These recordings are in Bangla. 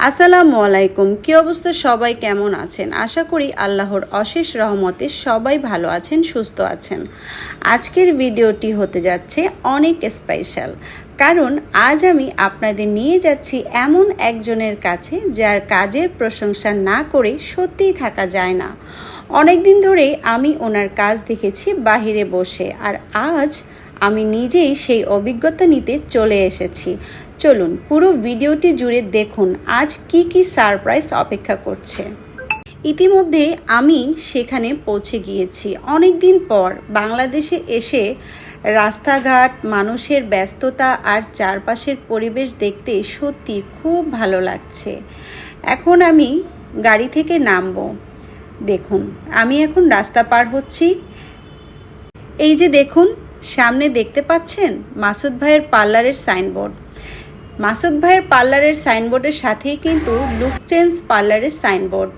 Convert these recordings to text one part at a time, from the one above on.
আসসালামু আলাইকুম। কি অবস্থা, সবাই কেমন আছেন? আশা করি আল্লাহর অশেষ রহমতে সবাই ভালো আছেন, সুস্থ আছেন। আজকের ভিডিওটি হতে যাচ্ছে অনেক স্পেশাল, কারণ আজ আমি আপনাদের নিয়ে যাচ্ছি এমন একজনের কাছে যার কাজের প্রশংসা না করে সত্যিই থাকা যায় না। অনেক দিন ধরেই আমি ওনার কাজ দেখেছি বাহিরে বসে, আর আজ আমি নিজেই সেই অভিজ্ঞতা নিতে চলে এসেছি। চলুন পুরো ভিডিওটি জুড়ে দেখুন আজ কি কি সারপ্রাইজ অপেক্ষা করছে। ইতিমধ্যে আমি সেখানে পৌঁছে গিয়েছি। অনেক দিন পর বাংলাদেশে এসে রাস্তাঘাট, মানুষের ব্যস্ততা আর চারপাশের পরিবেশ দেখতে সত্যি খুব ভালো লাগছে। এখন আমি গাড়ি থেকে নামবো। দেখুন, আমি এখন রাস্তা পার হচ্ছি। এই যে দেখুন, সামনে দেখতে পাচ্ছেন মাসুদ ভাইয়ের পার্লারের সাইনবোর্ড। মাসুদ ভাইয়ের পার্লারের সাইনবোর্ডের সাথেই কিন্তু লুক চেঞ্জ পার্লারের সাইনবোর্ড।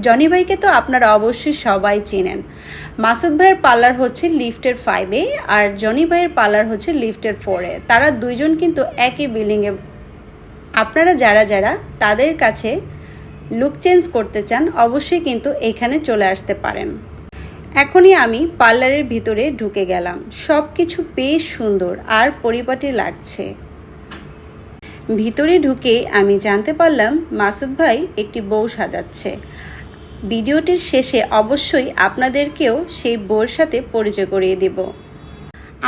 জনি ভাইকে তো আপনারা অবশ্যই সবাই চেনেন। মাসুদ ভাইয়ের পার্লার হচ্ছে লিফটের 5-এ, আর জনি ভাইয়ের পার্লার হচ্ছে লিফটের 4-এ। তারা দুইজন কিন্তু একই বিল্ডিংয়ে। আপনারা যারা যারা তাদের কাছে লুক চেঞ্জ করতে চান অবশ্যই কিন্তু এখানে চলে আসতে পারেন। এখনই আমি পার্লারের ভিতরে ঢুকে গেলাম। সব কিছু বেশ সুন্দর আর পরিপাটি লাগছে। ভিতরে ঢুকে আমি জানতে পারলাম মাসুদ ভাই একটি বউ সাজাচ্ছে। ভিডিওটির শেষে অবশ্যই আপনাদেরকেও সেই বউর সাথে পরিচয় করিয়ে দেব।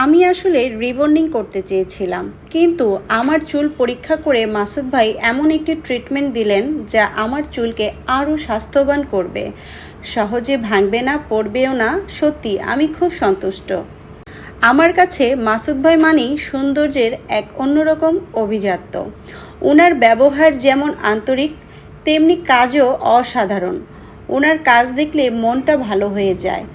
আমি আসলে রিবন্ডিং করতে চেয়েছিলাম, কিন্তু আমার চুল পরীক্ষা করে মাসুদ ভাই এমন একটি ট্রিটমেন্ট দিলেন যা আমার চুলকে আরও স্বাস্থ্যবান করবে। সহজে ভাঙবে না, পড়বেও না। সত্যি আমি খুব সন্তুষ্ট। আমার কাছে মাসুদ ভাই মানেই সৌন্দর্যের এক অন্যরকম অভিজাত্য। ওনার ব্যবহার যেমন আন্তরিক, তেমনি কাজও অসাধারণ। ওনার কাজ দেখলে মনটা ভালো হয়ে যায়।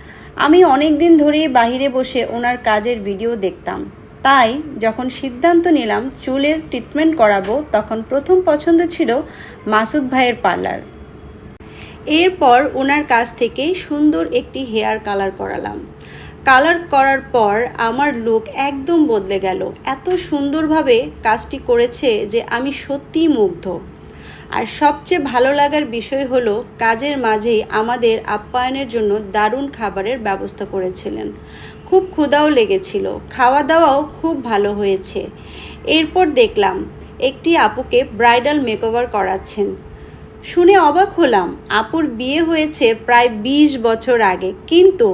আমি অনেক দিন ধরেই বাহিরে বসে ওনার কাজের ভিডিও দেখতাম, তাই যখন সিদ্ধান্ত নিলাম চুলের ট্রিটমেন্ট করাবো, তখন প্রথম পছন্দ ছিল মাসুদ ভাইয়ের পার্লার। এরপর ওনার কাছ থেকেই সুন্দর একটি হেয়ার কালার করালাম। কালার করার পর আমার লুক একদম বদলে গেল। এত সুন্দরভাবে কাজটি করেছে যে আমি সত্যিই মুগ্ধ। আর সবচেয়ে ভালো লাগার বিষয় হলো কাজের মাঝেই আমাদের আপ্যায়নের জন্য দারুণ খাবারের ব্যবস্থা করেছিলেন। খুব ক্ষুধাও লেগেছিল, খাওয়া দাওয়াও খুব ভালো হয়েছে। এরপর দেখলাম একটি আপুকে ব্রাইডাল মেকওভার করাচ্ছেন। শুনে অবাক হলাম। আপুর বিয়ে হয়েছে প্রায় 20 বছর আগে, কিন্তু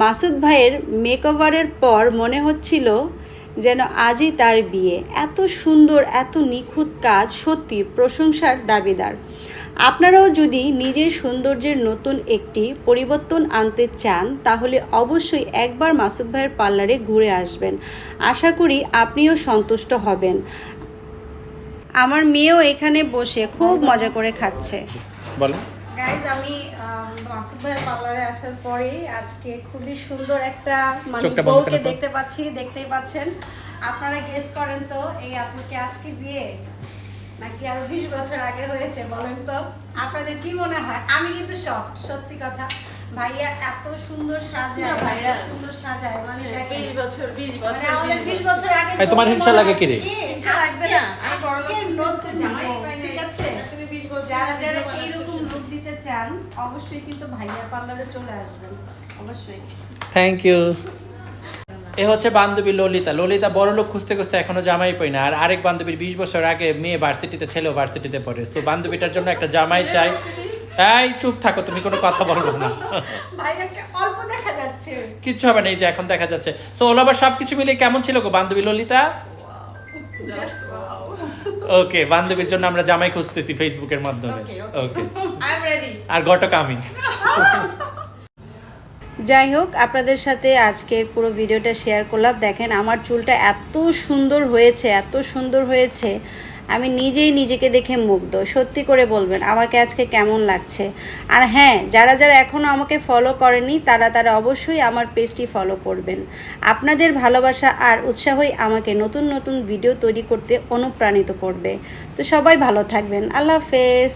মাসুদ ভাইয়ের মেকওভারের পর মনে হচ্ছিল যেন আজই তার বিয়ে। এত সুন্দর, এত নিখুঁত কাজ, সত্যি প্রশংসার দাবিদার। আপনারাও যদি নিজের সৌন্দর্যের নতুন একটি পরিবর্তন আনতে চান, তাহলে অবশ্যই একবার মাসুদ ভাইয়ের পার্লারে ঘুরে আসবেন। আশা করি আপনিও সন্তুষ্ট হবেন। আমার মেয়েও এখানে বসে খুব মজা করে খাচ্ছে। বলো গাইজ, আমি মাসুদ ভাইয়ের পার্লারে আসার পরেই আজকে খুবই সুন্দর একটা বউকে দেখতে পাচ্ছি। দেখতেই পাচ্ছেন। আপনারা গেস করেন তো, এই আপুকে আজকে বিয়ে নাকি আরো 20 বছর আগে হয়েছে বলেন তো? আপনাদের কি মনে হয়? আমি কিন্তু সত্যি কথা, ভাইয়া এত সুন্দর সাজায়, সুন্দর সাজায়, মানে 20 বছর আগে। তোমার হিংসা লাগে কি রে? হিংসা লাগবে না, ঠিক আছে? যারা যারা এইরকম লুক দিতে চান অবশ্যই কিন্তু ভাইয়া পার্লারে চলে আসবেন, অবশ্যই। Thank you. এ হচ্ছে বান্ধবী ললিতা। ললিতা বড় লোক খুঁজতে খুঁজতে এখনো জামাই পাই না। আর আরেক বান্ধবীর 20 বছর আগে মেয়ে ভার্সিটিতে, ছেলেও ভার্সিটিতে পড়ে। সো বান্ধবীটার জন্য একটা জামাই চাই। এই চুপ থাকো, তুমি কোনো কথা বলবো না। ভাইয়াকে অল্প দেখা যাচ্ছে, কিচ্ছু হবে না, এই যে এখন দেখা যাচ্ছে। সো ওল ওভার সবকিছু মিলে কেমন ছিল গো বান্ধবী ললিতা? ওকে, বান্ধবীর জন্য আমরা জামাই খুঁজতেছি ফেসবুকের মাধ্যমে। ওকে, আই এম রেডি। আর ঘটক আমি। যাই হোক, আপনাদের সাথে আজকের পুরো ভিডিওটা শেয়ার করলাম। দেখেন আমার চুলটা এত সুন্দর হয়েছে, এত সুন্দর হয়েছে, আমি নিজেই নিজেকে দেখে মুগ্ধ। সত্যি করে বলবেন আমাকে আজকে কেমন লাগছে। আর হ্যাঁ, যারা যারা এখনও আমাকে ফলো করেনি তারা অবশ্যই আমার পেজটি ফলো করবেন। আপনাদের ভালোবাসা আর উৎসাহই আমাকে নতুন নতুন ভিডিও তৈরি করতে অনুপ্রাণিত করবে। তো সবাই ভালো থাকবেন। আল্লাহ হাফেজ।